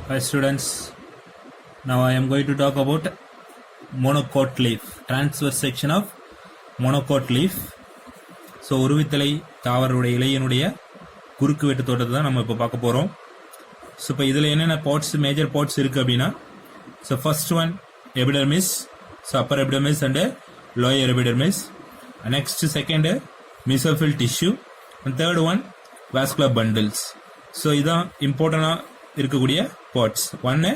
Hi students, now I am going to talk about monocot leaf, transverse section of monocot leaf. So உருவித்தலை தாவருடைய இலையினுடைய குறுக்கு வெட்டு தோட்டத்தை தான் நம்ம இப்போ பார்க்க போகிறோம். ஸோ இப்போ இதில் என்னென்ன பார்ட்ஸ் மேஜர் பார்ட்ஸ் இருக்குது அப்படின்னா, so first one epidermis, so upper epidermis and lower epidermis. Next second mesophyll tissue and third one vascular bundles. So இதான் இம்பார்ட்டண்டாக இருக்கக்கூடிய பார்ட்ஸ். ஒன்று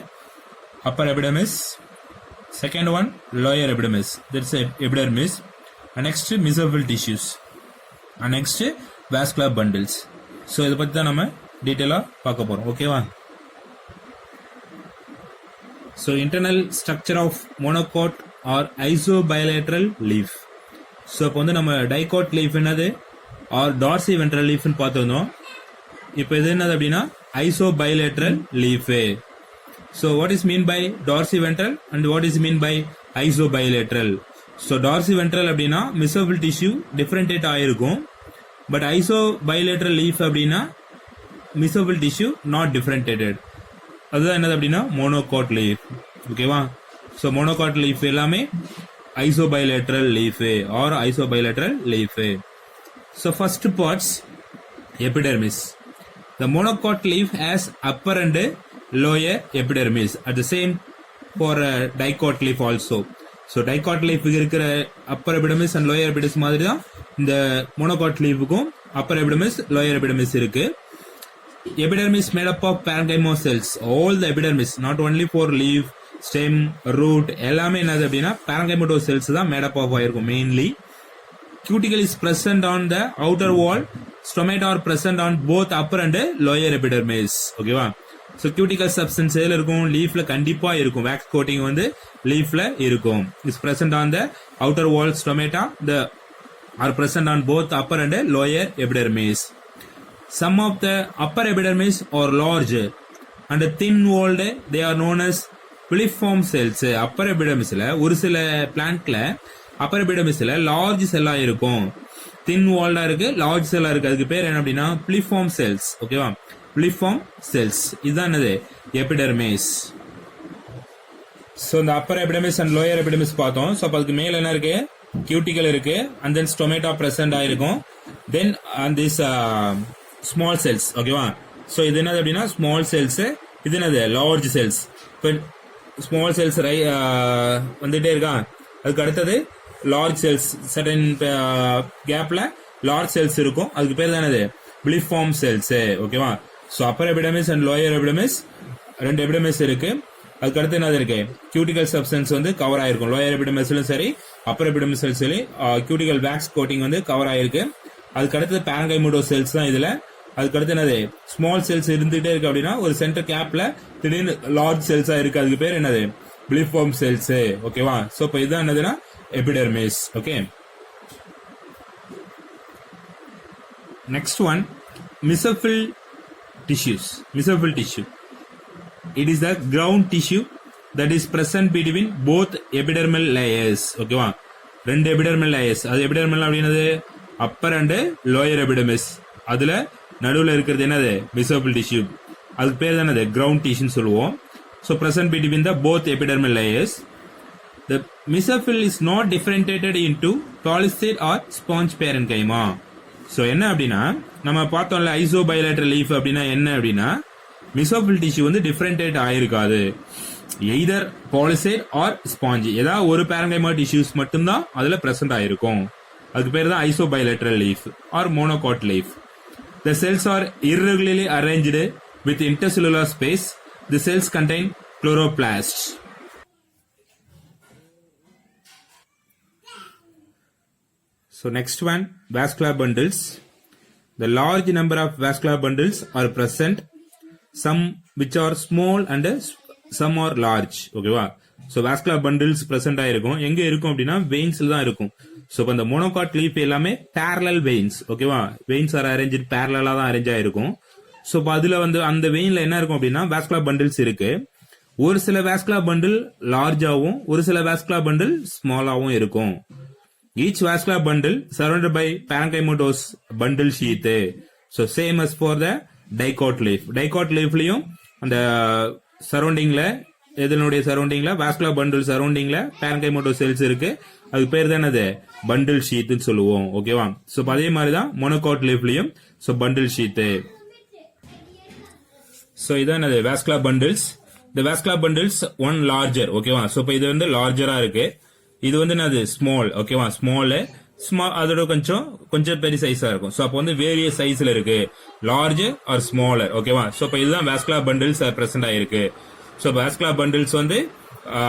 upper epidermis, second one lower epidermis, that's epidermis, next mesophyll tissues, next vascular bundles. So இதை பற்றி தான் நம்ம டீட்டெயிலாக பார்க்க போகிறோம். ஓகேவா? So internal structure of monocot or isobilateral leaf. So இப்போ வந்து நம்ம டைகாட் லீஃப் என்னது ஆர் டார்சி வென்ட்ரல் லீஃப்னு பார்த்துருந்தோம். இப்போ இது என்னது அப்படின்னா isobilateral leaf. So what is mean by dorsiventral and what is mean by isobilateral? So dorsiventral அப்படின்னா மிசோஃபில் டிஷ்யூ டிஃபரன்டேட் ஆயிருக்கும். பட் ஐசோபைலேட்ரல் லீஃப் அப்படின்னா மிசோஃபில் டிஷ்யூ நாட் டிஃபரன்டேட்டட். அதுதான் என்னது அப்படின்னா மோனோகாட் லீஃப். ஓகேவா? ஸோ மோனோகாட் லீஃப் எல்லாமே isobilateral leaf or isobilateral leaf. So first parts epidermis. The monocot leaf has upper and lower epidermis. At the same for dicot leaf also. So dicot leaf இருக்கிற upper epidermis and lower epidermis மாதிரி தான் இந்த monocot leafக்கும் upper epidermis lower epidermis இருக்கு. Epidermis made up of parenchyma cells. All the epidermis, not only for leaf, stem, root, எல்லாமே என்னது அப்படின்னா parenchyma cells தான் made up of ஆயிருக்கும் mainly. Cuticle is present on the outer wall. Stomata are present on both upper and lower epidermis. ஓகேவா? So cuticle substance எதில் இருக்கும்? லீஃப்ல கண்டிப்பா இருக்கும். வேக்ஸ் கோட்டிங் வந்து லீஃப்ல இருக்கும். Is present on the outer wall. Stomata the are present on both upper and lower epidermis. Some of the upper epidermis are large and thin walled. They are known as piliform cells. upper epidermisல ஒரு சில பிளான்ட்ல Appar எபிடர்மிஸ்ல large செல்லா இருக்கும், தின் வால்டா இருக்கு, large செல்லா இருக்கு. அதுக்கு பேர் என்ன அப்படின்னா பிலிஃபார்ம் செல்ஸ். ஓகேவா? பிலிஃபார்ம் செல்ஸ் இதுதான் என்னது எபிடர்மிஸ். ஸோ இந்த upper epidermis and lower epidermis பார்த்தோம். ஸோ அதுக்கு மேல என்ன இருக்கு? கியூட்டிகல் இருக்கு அண்ட் தென் ஸ்டொமேட்டா பிரசன்ட் ஆயிருக்கும். Then and this small cells. ஓகேவா? ஸோ இது என்னது அப்படின்னா ஸ்மால் செல்ஸ், இது என்னது லார்ஜ் செல்ஸ். இப்போ ஸ்மால் செல்ஸ் வந்துட்டே இருக்கா. அதுக்கு அடுத்தது லார்ஜ் செல்ஸ், சடன் கேப்ல லார்ஜ் செல்ஸ் இருக்கும். அதுக்கு பேர் தானது பிலிஃபார்ம் செல்ஸ். ஓகேவா? So upper epidermis and lower epidermis ரெண்டு எபிடர்மிஸ் இருக்கு. அதுக்கு அடுத்து என்னது இருக்கு? கியூட்டிகல் சப்ஸ்டன்ஸ் வந்து கவர் ஆயிருக்கும். லோயர் எபிடர்மிஸ்லும் சரி அப்பர் எபிடர்மிஸ்லும் சரி கியூட்டிகல் வேக்ஸ் கோட்டிங் வந்து கவர் ஆயிருக்கு. அதுக்கு அடுத்தது பேரங்கைமோடோ செல்ஸ் தான் இதுல. அதுக்கு அடுத்து என்னது ஸ்மால் செல்ஸ் இருந்துகிட்டே இருக்கு அப்படின்னா ஒரு சென்டர் கேப்ல திடீர்னு லார்ஜ் செல்ஸா இருக்கு. அதுக்கு பேர் என்னது பிலிஃபார்ம் செல்ஸ். ஓகேவா? ஸோ இப்போ இதுதான் என்னதுன்னா epidermis. Okay, next one mesophyll tissues. Mesophyll tissue it is the ground tissue that is present between both epidermal layers. ஓகேவா? ரெண்டு epidermal layers. அது epidermal அப்படினது upper and lower epidermis. அதுல நடுவுல இருக்கிறது என்னது மிசோஃபில் டிஷ்யூ. அதுக்கு பேர் தானது ground tissue சொல்லுவோம். So present between the both epidermal layers. The mesophyll is not differentiated into polycid or sponge parenchyma. So என்ன அப்படின்னா நம்ம பார்த்தோம்ல ஐசோபைலேட்ரல் லீஃப் அப்படின்னா என்ன அப்படின்னா மிசோஃபில் டிஷ்யூ வந்து டிஃபரன்டேட் ஆயிருக்காது. எய்தர் பாலிசைட் ஆர் ஸ்பாஞ்ச், ஏதாவது ஒரு பேரங்கைமா டிஷ்யூஸ் மட்டும்தான் அதுல பிரசன்ட் ஆயிருக்கும். அதுக்கு பேர் தான் isobilateral leaf or monocot leaf. The cells are irregularly arranged with intercellular space. The cells contain chloroplasts. So next one, vascular bundles. The large number of vascular bundles are present. Some which are small and some are large. ஓகேவா? So vascular bundles present ஆயிருக்கும். எங்க இருக்கும் அப்படின்னா வெயின்ஸ்ல தான் இருக்கும். So இப்போ இந்த monocot leaf எல்லாமே parallel veins. ஓகேவா? வெயின்ஸ் ஆர் அரேஞ்ச் பேரலா தான் அரேஞ்ச் ஆயிருக்கும். ஸோ இப்போ அதுல வந்து அந்த வெயின்ல என்ன இருக்கும் அப்படின்னா வாஸ்குலர் பண்டில்ஸ் இருக்கு. ஒரு சில வாஸ்குலர் பண்டில் லார்ஜாவும் ஒரு சில வாஸ்குலர் பண்டில் ஸ்மாலாவும் இருக்கும். Each vascular bundle surrounded by parenchymatous bundle sheath. So same as for the dicot leaf. Dicot leafலயும் அந்த சரௌண்டிங்ல இதனுடைய சரௌண்டிங்ல வாஸ்குலர் பண்டில் சரௌண்டிங்ல பேரங்கைமோட்டோ செல்ஸ் இருக்கு. அது பேர் தான் அது பண்டில் ஷீட்னு சொல்லுவோம். ஓகேவா? சோ அதே மாதிரி தான் மோனோகாட் லீஃப்லயும் சோ பண்டில் ஷீட். சோ இதான் அது வாஸ்குலர் பண்டில்ஸ். இந்த வாஸ்குலர் பண்டில்ஸ் ஒன் லார்ஜர். ஓகேவா? சோ இப்போ இது வந்து லார்ஜரா இருக்கு. இது வந்து என்னது ஸ்மால். ஓகேவா? ஸ்மால் அதோட கொஞ்சம் பெரிய சைஸா இருக்கும். சோ அப்போ வந்து வேரியஸ் சைஸ்ல இருக்கு, லார்ஜ் ஆர் ஸ்மாலர். ஓகேவா? சோ இப்போ இதுதான் வாஸ்குலர் பண்டில்ஸ் பிரசன்ட் ஆயிருக்கு. சோ வாஸ்குலர் பண்டில்ஸ் வந்து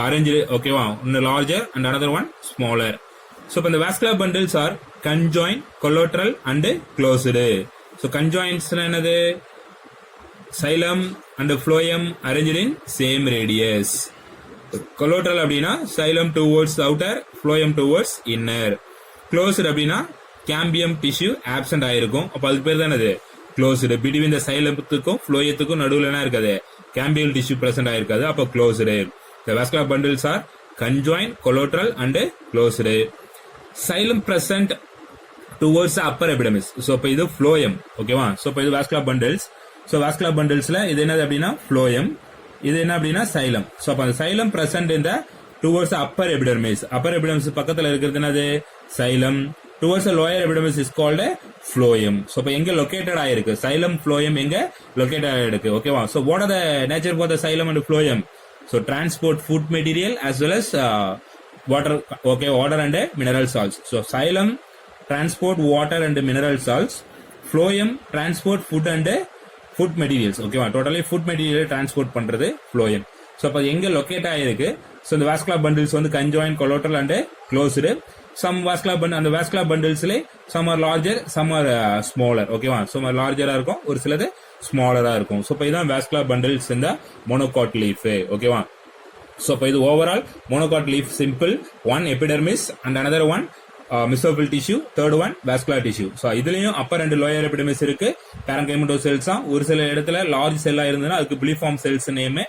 அரேஞ்ச். ஓகேவா? ஒன்னு larger and another one smaller. So இப்போ இந்த vascular bundles are conjoint, collateral and closed. So conjoints என்னது? Xylem and phloem arrange in same radius. Collateral அப்படின்னா xylem towards outer, phloem towards inner. Closed அப்படின்னா cambium tissue absent ஆயிருக்கும். அப்ப அதுக்கு பேர் தான் அது க்ளோஸ்டு. பிட்வீன் இந்த சைலத்துக்கும் ஃப்ளோயத்துக்கும் நடுவில் என்ன இருக்காது? கேம்பியல் டிஷ்யூ பிரசன்ட் ஆயிருக்காது. அப்போ closed. The vascular bundles are conjoined, collateral and closed. Xylem present towards the upper epidermis. So இப்போ இது phloem. ஓகேவா? So இப்போ இது vascular bundles. So vascular bundlesல இது என்னது அப்படின்னா phloem. இது என்ன அப்படின்னா xylem. So அப்ப அந்த xylem present in the towards the upper epidermis. Upper epidermis பக்கத்துல இருக்கிறது என்னது? xylem. Towards the lower epidermis is called a phloem. So இப்போ எங்க located ஆயிருக்கு? xylem phloem எங்க located ஆயிருக்கு? ஓகேவா? So what are the nature for the xylem and phloem? So transport food material as well as water. Okay, water and mineral salts. So xylem transport water and mineral salts. Phloem transport food and food materials. Okay, totally food material transport பண்றது phloem. So அப்ப எங்க locate ஆயிருக்கு? So இந்த vascular bundles வந்து conjoined, collateral and closed. Some vascular bundle and the vascular bundlesல some are larger, some are smaller. ஓகேவா? some are larger இருக்கும், ஒரு சிலது ஸ்மாலரா இருக்கும். சோ இப்போ இதான் வாஸ்குலர் பண்டில்ஸ் இந்த மோனோகாட் லீஃப். ஓகேவா? சோ இப்போ இது overall monocot leaf simple. One epidermis and another one mesophyll tissue, third one vascular tissue. So இதுலயும் அப்பர் அண்ட் லோயர் எபிடெர்மிஸ் இருக்கு. பேரங்கைமோட்டோ செல்ஸ் தான். ஒரு சில இடத்துல லார்ஜ் செல்லா இருந்ததுன்னா அதுக்கு பிலிஃபார்ம் செல்ஸ் நேம்.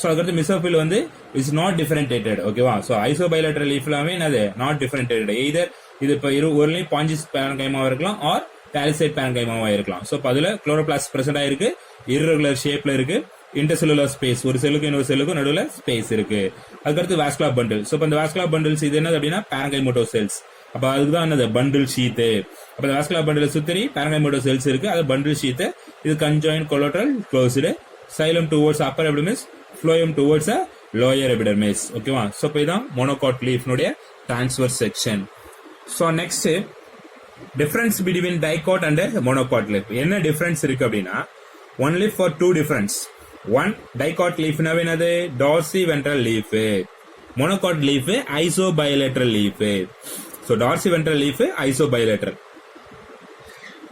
சோ அதுக்கடுத்து மிசோஃபில் வந்து இஸ் நாட் டிஃபரன்டேட்டட். ஓகேவா? சோ ஐசோபைலேட்டரல் லீஃப்லாமே என்னது? நாட் டிஃபரன்டேட்டட். எய்தர் இது இப்போ ஒரு பாஞ்சிஸ் பேரங்கைமாவா இருக்கலாம் ஆர் பேலிசைட் பேரங்கைமாவா இருக்கலாம். சோ அதுல குளோரோபிளாஸ்ட் பிரசன்ட் ஆயிருக்கு, irregular ஷேப்ல இருக்கு, இன்டர்செல்லுலர் ஸ்பேஸ், ஒரு செல்லுக்கு இன்னொரு செல்லுக்கு நடுவுல ஸ்பேஸ் இருக்கு. அதுக்கடுத்து வாஸ்குலர் பண்டில். சோ இந்த வாஸ்குலர் பண்டில்ஸ் இது என்னது அப்படின்னா பேரங்கைமோட்டோ செல்ஸ். அப்ப அதுதான் என்னது? Bundle sheath. அப்ப இந்த வாஸ்குலர் பண்டில் சுத்தி பேரங்கைமோட்டோ செல்ஸ் இருக்கு, அது பண்டில் ஷீத். இது conjoint, collateral, closed. Xylem towards upper epidermis, phloem towards a lower epidermis. ஓகேவா? சோ இப்போ இதான் மோனோகாட் லீஃப்னுடைய transverse section. So next difference between dicot and monocot leaf. என்ன difference இருக்கு அப்படின்னா one leaf for two difference. One dicot leaf என்னது? dorsiventral leaf. monocot leaf isobilateral leaf. So dorsiventral leaf isobilateral.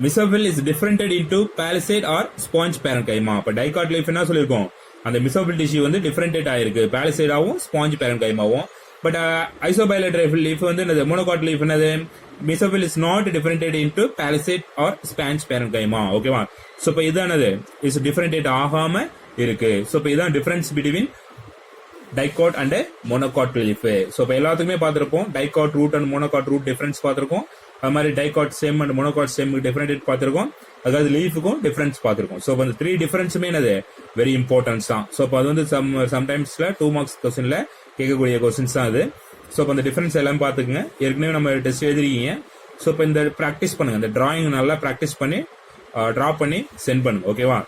Mesophyll is differentiated into palisade or sponge parenchyma. அப்ப dicot leaf என்ன சொல்லிருக்கோம்? அந்த mesophyll tissue வந்து differentiate ஆயிருக்கு, palisade ஆவும் sponge parenchymaவும். But isobilateral leaf வந்து என்னது? monocot leaf என்னது? Mesophyll is not differentiated into palisade or sponge parenchyma. ஓகேவா? சோ இப்போ இதானது இஸ் டிஃபரன்ஷியேட் ஆகாம இருக்கு. சோ இப்போ இதான் difference between dicot and monocot leaf. So இப்போ எல்லாத்துக்குமே பார்த்திருப்போம் dicot root and monocot root difference பார்த்திருக்கோம். அது மாதிரி dicot stem and monocot stem differentiate பார்த்திருக்கோம். அதாவது லீஃபுக்கும் டிஃபரன்ஸ் பார்த்திருக்கோம். சோ அந்த த்ரீ டிஃபரன்ஸுமே என்னது? வெரி இம்பார்ட்டன்ஸ் தான். சோ இப்போ அது வந்து சம்டைம்ஸ்ல 2 மார்க்ஸ் கொஸ்டின்ல கேட்கக்கூடிய கொஸ்டின்ஸ் தான் அது. சோ இப்போ அந்த டிஃபரன்ஸ் எல்லாம் பாத்துக்கங்க. ஏற்கனவே நம்ம டெஸ்ட் எழுதிருக்கீங்க. சோ இப்போ இந்த பிராக்டிஸ் பண்ணுங்க, இந்த டிராயிங் நல்லா பிராக்டிஸ் பண்ணி டிரா பண்ணி சென்ட் பண்ணுங்க. ஓகேவா?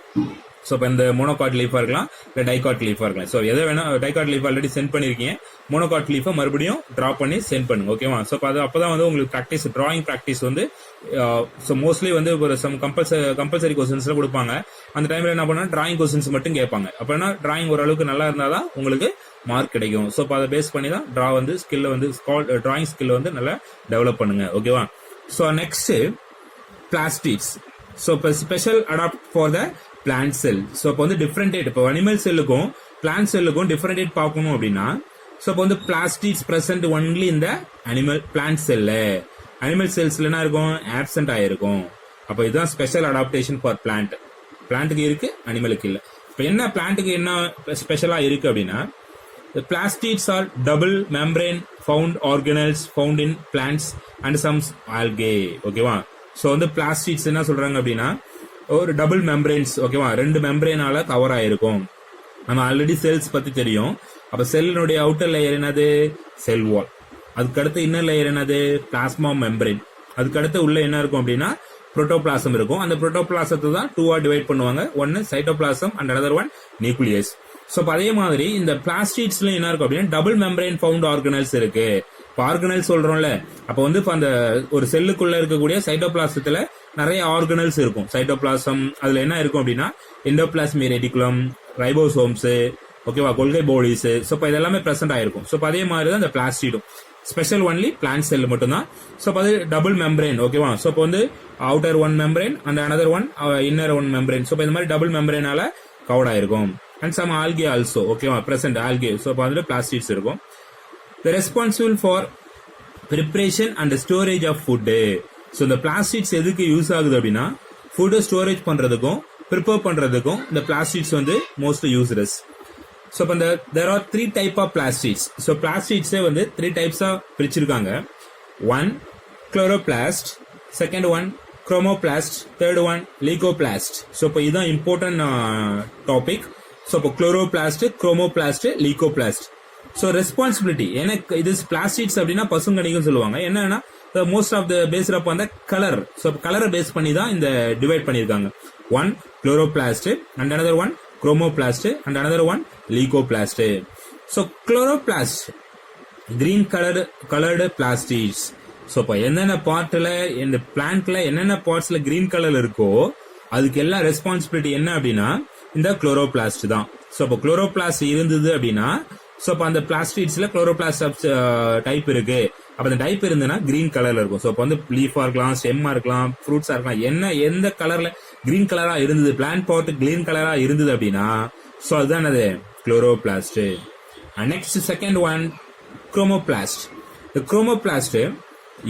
சோ இப்போ இந்த மோனோகாட் லீஃபா இருக்கலாம், இல்ல டைகாட் லீஃபா இருக்கலாம். சோ எதை வேணா, டைகாட் லீஃப் ஆல்ரெடி சென்ட் பண்ணிருக்கீங்க, மோனோகாட் லீஃபை மறுபடியும் டிரா பண்ணி சென்ட் பண்ணுங்க. ஓகேவா? சோ அது அப்பதான் வந்து உங்களுக்கு பிராக்டிஸ், டிராயிங் பிராக்டிஸ் வந்து சோ மோஸ்ட்லி வந்து ஒரு சம் கம்பல்சரி கொஸ்டின்ஸ்ல கொடுப்பாங்க. அந்த டைம்ல என்ன பண்ணா டிராயிங் கொஸ்டின்ஸ் மட்டும் கேட்பாங்க. அப்பனா டிராயிங் ஓரளவுக்கு நல்லா இருந்தாதான் உங்களுக்கு மார்க் கிடைக்கும். சோ அதை பேஸ் பண்ணி தான் டிரா வந்து ஸ்கில்ல வந்து டிராயிங் ஸ்கில்ல வந்து நல்லா டெவலப் பண்ணுங்க. ஓகேவா? So next plastids. சோ இப்போ special adapt for the plant cell. So இப்போ வந்து டிஃபரன்டேட், இப்போ அனிமல் செல்லுக்கும் பிளான்ட் செல்லுக்கும் டிஃபரன்டேட் பார்க்கணும் அப்படின்னா சோ இப்போ வந்து பிளாஸ்டிட்ஸ் பிரசன்ட் ஒன்லி இந்த அனிமல் பிளான்ட் செல்ல. அனிமல் செல்ஸ்ல என்ன இருக்கும்? ஆப்சென்ட் ஆயிருக்கும். அப்போ இதுதான் ஸ்பெஷல் அடாப்டேஷன் ஃபார் பிளான்ட். பிளான்ட்டுக்கு இருக்கு, அனிமலுக்கு இல்ல. இப்போ என்ன பிளான்ட்டுக்கு என்ன ஸ்பெஷலா இருக்கு அப்படின்னா plastids are double membrane found organelles found in plants and some algae. ஓகேவா? சோ வந்து பிளாஸ்டிட்ஸ் என்ன சொல்றாங்க அப்படின்னா ஒரு டபுள் மெம்பரேன்ஸ். ஓகேவா? 2 மெம்பரேனால கவர் ஆயிருக்கும். நம்ம ஆல்ரெடி செல்ஸ் பத்தி தெரியும். அப்ப செல்லினுடைய அவுட்டர் லேயர் என்னது? செல் வால். அதுக்கடுத்து இன்னர் லேயர் என்னது? Plasma membrane. அதுக்கடுத்து உள்ள என்ன இருக்கும் அப்படின்னா புரோட்டோபிளாசம் இருக்கும். அந்த புரோட்டோபிளாசத்தை தான் 2 டிவைட் பண்ணுவாங்க. ஒன்னு cytoplasm and another one nucleus. So அதே மாதிரி இந்த பிளாஸ்டிட்ஸ்ல என்ன இருக்கும் அப்படின்னா டபுள் மெம்பரேன் ஃபவுண்ட் ஆர்கனல்ஸ் இருக்கு. ஆர்கனல் சொல்றோம்ல, அப்ப வந்து இப்ப அந்த ஒரு செல்லுக்குள்ள இருக்கக்கூடிய சைட்டோபிளாசத்துல நிறைய ஆர்கனல்ஸ் இருக்கும். சைட்டோபிளாசம் அதுல என்ன இருக்கும் அப்படின்னா எண்டோபிளாஸ்மிக் ரெட்டிகுலம், ரைபோசோம்ஸ், ஓகேவா, கொள்கை பாடிஸ். சோ இப்ப இதெல்லாமே பிரசன்ட் ஆயிருக்கும். சோ அதே மாதிரி தான் இந்த பிளாஸ்டிடும் ஸ்பெஷல் ஒன்லி பிளான்ட் செல் மட்டும் தான். சோ அது டபுள் மெம்பரேன், ஓகேவா. சோ இப்போ வந்து outer one membrane and another one inner one membrane. So இந்த மாதிரி டபுள் மெம்பரேனால கவர் ஆயிருக்கும். அண்ட் சம் ஆல்கே ஆல்சோ, ஓகேவா, பிரசன்ட் ஆல்கே. சோ இப்போ வந்து பிளாஸ்டிட்ஸ் இருக்கும். The responsible for preparation and storage of food. So இந்த பிளாஸ்டிக்ஸ் எதுக்கு யூஸ் ஆகுது அப்படின்னா ஃபுட் ஸ்டோரேஜ் பண்றதுக்கும் ப்ரிப்பேர் பண்றதுக்கும் இந்த பிளாஸ்டிக்ஸ் வந்து மோஸ்ட் யூஸ்லெஸ். ஸோ இப்போ இந்த there are 3 type of plastics. So பிளாஸ்டிக்ஸே வந்து 3 டைப்ஸா பிரிச்சிருக்காங்க. 1 chloroplast, second one chromoplast, third one leucoplast. So இப்போ இதுதான் இம்பார்ட்டன்ட் டாபிக். ஸோ இப்போ chloroplast, chromoplast, leucoplast. So responsibility எனக்கு இது பிளாஸ்டிக்ஸ் அப்படின்னா பசுங்கணிக்கும் சொல்லுவாங்க. என்னன்னா மோஸ்ட் ஆஃப் த பேஸ்ட் அப் அந்த கலர். ஸோ கலரை பேஸ் பண்ணி தான் இந்த டிவைட் பண்ணியிருக்காங்க. 1 chloroplast and another one chromoplast and another one leucoplast. So chloroplast green colored plastics. So இப்போ என்னென்ன பார்ட்ல இந்த பிளான்ட்ல என்னென்ன பார்ட்ஸ்ல கிரீன் கலர் இருக்கோ அதுக்கு எல்லாம் ரெஸ்பான்சிபிலிட்டி என்ன அப்படின்னா இந்த குளோரோபிளாஸ்ட் தான். ஸோ இப்போ குளோரோபிளாஸ்ட் இருந்தது அப்படின்னா ஸோ இப்போ அந்த பிளாஸ்டிக்ஸ்ல குளோரோபிளாஸ்ட் டைப் இருக்கு. அப்ப அந்த டைப் இருந்ததுன்னா கிரீன் கலர்ல இருக்கும். ஸோ இப்போ வந்து லீஃபா இருக்கலாம், ஸ்டெம்மா இருக்கலாம், ஃப்ரூட்ஸா இருக்கலாம், என்ன எந்த கலர்ல கிரீன் கலரா இருந்தது, பிளான்ட் பார்ட் கிரீன் கலரா இருந்தது அப்படின்னா ஸோ அதுதான் அது chloroplast. Next second one chromoplast. இந்த chromoplast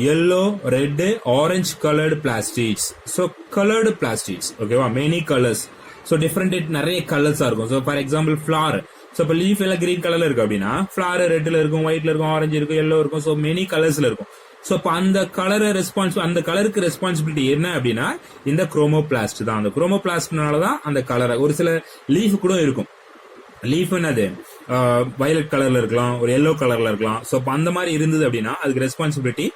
yellow, red, orange colored plastics. So colored plastics, ஓகேவா, many colors. So different நிறைய கலர்ஸ் இருக்கும். So for example flower. So இப்போ லீஃப் எல்லாம் கிரீன் கலர்ல இருக்கு அப்படின்னா ஃபிளவர் ரெட்ல இருக்கும், ஒயிட்ல இருக்கும், ஆரஞ்சு இருக்கும், எல்லோ இருக்கும். ஸோ மெனி கலர்ஸ்ல இருக்கும். ஸோ இப்போ அந்த கலரை அந்த கலருக்கு ரெஸ்பான்சிபிலிட்டி என்ன அப்படின்னா இந்த குரோமோபிளாஸ்ட் தான். அந்த குரோமோபிளாஸ்ட்னால தான் அந்த கலரை ஒரு சில லீஃப் கூட இருக்கும். லீஃப் என்னது வயலட் கலர்ல இருக்கலாம், ஒரு எல்லோ கலர்ல இருக்கலாம். ஸோ இப்போ அந்த மாதிரி இருந்தது அப்படின்னா அதுக்கு ரெஸ்பான்சிபிலிட்டி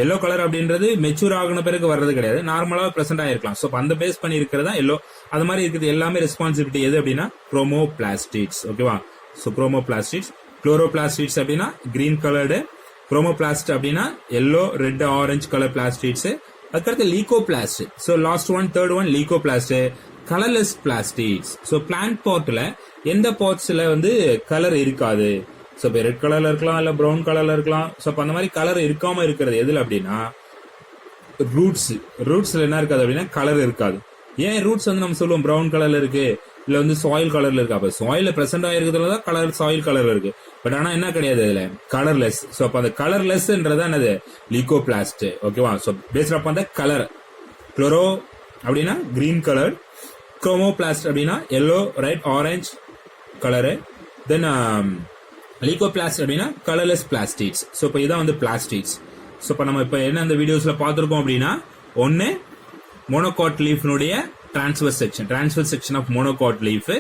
எல்லோ கலர் அப்படின்றது மெச்சூர் ஆகின பிறகு வர்றது கிடையாது, நார்மலா பிரசன்ட் ஆயிருக்கலாம். ஸோ அந்த பேஸ் பண்ணி இருக்கிறதா எல்லோ, அது மாதிரி இருக்கிறது எல்லாமே ரெஸ்பான்சிபிலிட்டி எது அப்படின்னா குரோமோபிளாஸ்டிக்ஸ், ஓகேவா. So chromoplastics. குளோரோபிளாஸ்டிக்ஸ் அப்படின்னா கிரீன் கலர்டு, குரோமோபிளாஸ்ட் அப்படின்னா yellow, red, orange colour plastics. அதுக்கடுத்து leucoplast. So last one third one leucoplast, colourless plastics. So plant பாட்ல எந்த பாட்ஸ்ல வந்து கலர் இருக்காது. ஸோ இப்போ ரெட் கலர்ல இருக்கலாம், இல்ல ப்ரௌன் கலர்ல இருக்கலாம். ஸோ அப்போ அந்த மாதிரி கலர் இருக்காம இருக்கிறது எதுல அப்படின்னா ரூட்ஸ்ல என்ன இருக்காது அப்படின்னா கலர் இருக்காது. ஏன் ரூட்ஸ் வந்து நம்ம சொல்லுவோம் ப்ரௌன் கலர்ல இருக்கு, இல்ல வந்து சாயில் கலர்ல இருக்கு. அப்ப சாயில பிரசன்ட் ஆயிருக்கிறதுல தான் கலர் சாயில் கலர்ல இருக்கு. பட் ஆனா என்ன கிடையாது இதுல கலர்லெஸ். ஸோ அப்ப அந்த கலர்லெஸ்ன்றதா என்னது லீகோபிளாஸ்ட், ஓகேவா. ஸோ பேஸ்ட் அப் அந்த கலர். குளோரோ அப்படின்னா கிரீன் கலர், குரோமோபிளாஸ்ட் அப்படின்னா எல்லோ, ரெட், ஆரஞ்சு கலரு, தென் லீகோபிளாஸ்ட் அப்படின்னா கலர்லெஸ் பிளாஸ்டிக்ஸ். ஸோ இப்போ இதான் வந்து பிளாஸ்டிக்ஸ். ஸோ இப்போ நம்ம இப்போ என்ன இந்த வீடியோஸ்ல பார்த்துருக்கோம் அப்படின்னா ஒன்னு மோனோகாட் லீஃப்னுடைய transverse section of monocot leaf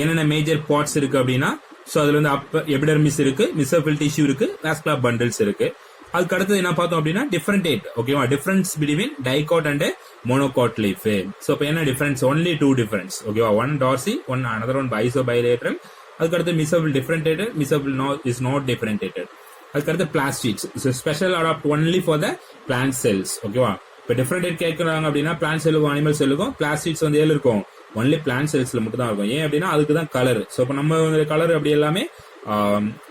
என்னென்ன மேஜர் பார்ட்ஸ் இருக்கு அப்படின்னா ஸோ அதுல வந்து எபிடர்மிஸ் இருக்கு, மிசோஃபில் டிஷ்யூ இருக்கு, வாஸ்குலர் பண்டில்ஸ் இருக்கு. அதுக்கு அடுத்தது என்ன பார்த்தோம் அப்படின்னா டிஃபரன்டேட், ஓகேவா, difference between dicot and monocot leaf. So இப்போ என்ன டிஃபரன்ஸ்? ஒன்லி 2 டிஃபரன்ஸ், ஓகேவா. One dorsi, one another one isobilateral. அதுக்கடுத்து mesophyll differentiated, mesophyll is not differentiated. அதுக்கடுத்து plastics. So special adapt only for the plant cells, ஓகேவா. இப்போ டிஃபரன்டேட் கேட்கறாங்க அப்படின்னா plant செல்லுக்கும் animal செல்லுக்கும் plastics வந்து ஏழு இருக்கும், ஒன்லி பிளான்ட் செல்ஸ்ல மட்டும் தான் இருக்கும். ஏன் அப்படின்னா அதுக்கு தான் கலர். ஸோ இப்போ நம்ம கலர் அப்படி எல்லாமே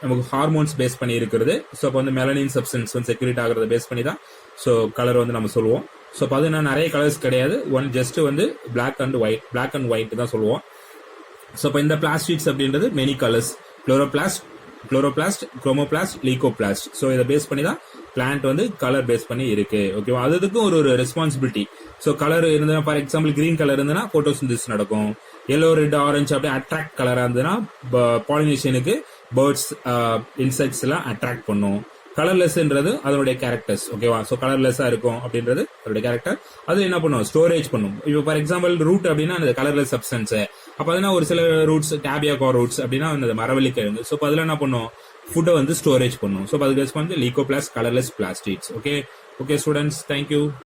நமக்கு ஹார்மோன்ஸ் பேஸ் பண்ணி இருக்கிறது. ஸோ இப்போ வந்து மெலனின் சப்ஸ்டன்ஸ் வந்து செக்ரேட் ஆகிறத பேஸ் பண்ணி தான் ஸோ கலர் வந்து நம்ம சொல்லுவோம். ஸோ இப்போ அது நிறைய கலர்ஸ் கிடையாது, ஒன் ஜஸ்ட் வந்து பிளாக் அண்ட் ஒயிட் தான் சொல்லுவோம். ஸோ இப்போ இந்த பிளாஸ்டிக்ஸ் அப்படின்றது many colours, chloroplast, chromoplast, leucoplast. So இதை பேஸ் பண்ணி தான் பிளான்ட் வந்து கலர் பேஸ் பண்ணி இருக்கு, ஓகேவா. அதுக்கும் ஒரு ரெஸ்பான்சிபிலிட்டி. ஸோ கலர் இருந்ததுன்னா ஃபார் எக்ஸாம்பிள் கிரீன் கலர் இருந்ததுன்னா போட்டோசிந்தசிஸ் நடக்கும். எல்லோ, ரெட், ஆரஞ்சு அப்படியே அட்ராக்ட் கலரா இருந்ததுன்னா பாலினேஷனுக்கு பேர்ட்ஸ், இன்செக்ட்ஸ் எல்லாம் அட்ராக்ட் பண்ணும். கலர்லெஸ்ன்றது அதனுடைய கேரக்டர்ஸ், ஓகேவா. ஸோ கலர்லெஸ்ஸா இருக்கும் அப்படின்றது அதோட கேரக்டர். அது என்ன பண்ணும்? ஸ்டோரேஜ் பண்ணும். இப்போ ஃபார் எக்ஸாம்பிள் ரூட் அப்படின்னா அந்த கலர்லெஸ் சப்ஸ்டன்ஸ், அப்ப அதெல்லாம் ஒரு சில ரூட்ஸ் டேபியாகா ரூட்ஸ் அப்படின்னா அந்த மரவள்ளி கிழங்கு. ஸோ அதெல்லாம் என்ன பண்ணும், ஃபுட்டை வந்து ஸ்டோரேஜ் பண்ணும். ஸோ அதுக்கு response leucoplast colourless plastics. Okay students, thank you.